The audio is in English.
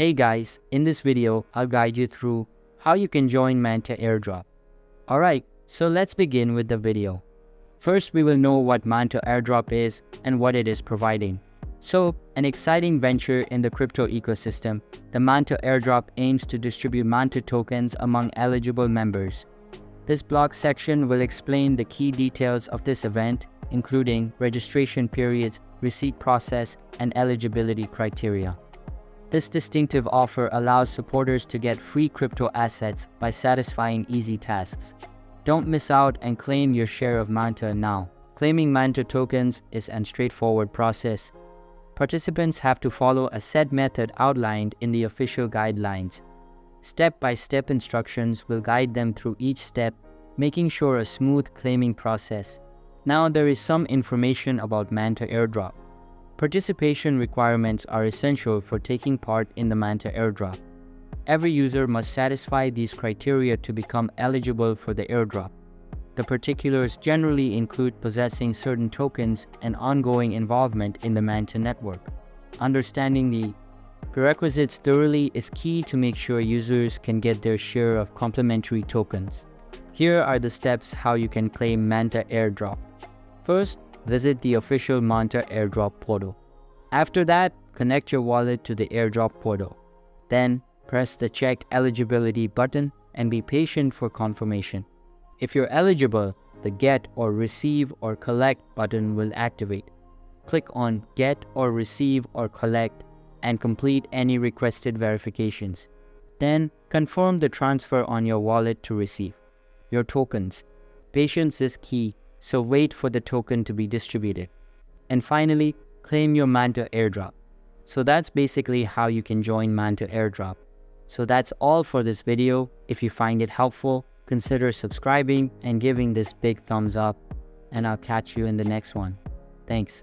Hey guys, in this video, I'll guide you through how you can join MANTA Airdrop. Alright, so let's begin with the video. First, we will know what MANTA Airdrop is and what it is providing. So, an exciting venture in the crypto ecosystem, the MANTA Airdrop aims to distribute MANTA tokens among eligible members. This blog section will explain the key details of this event, including registration periods, receipt process, and eligibility criteria. This distinctive offer allows supporters to get free crypto assets by satisfying easy tasks. Don't miss out and claim your share of MANTA now. Claiming MANTA tokens is a straightforward process. Participants have to follow a set method outlined in the official guidelines. Step-by-step instructions will guide them through each step, making sure a smooth claiming process. Now there is some information about MANTA Airdrop. Participation requirements are essential for taking part in the MANTA Airdrop. Every user must satisfy these criteria to become eligible for the airdrop. The particulars generally include possessing certain tokens and ongoing involvement in the MANTA network. Understanding the prerequisites thoroughly is key to make sure users can get their share of complimentary tokens. Here are the steps how you can claim MANTA Airdrop. First, visit the official MANTA Airdrop portal. After that, connect your wallet to the airdrop portal. Then, press the Check Eligibility button and be patient for confirmation. If you're eligible, the Get or Receive or Collect button will activate. Click on Get or Receive or Collect and complete any requested verifications. Then, confirm the transfer on your wallet to receive your tokens. Patience is key, so wait for the token to be distributed. And finally, claim your MANTA Airdrop. So that's basically how you can join MANTA Airdrop. So that's all for this video. If you find it helpful, consider subscribing and giving this big thumbs up, and I'll catch you in the next one. Thanks.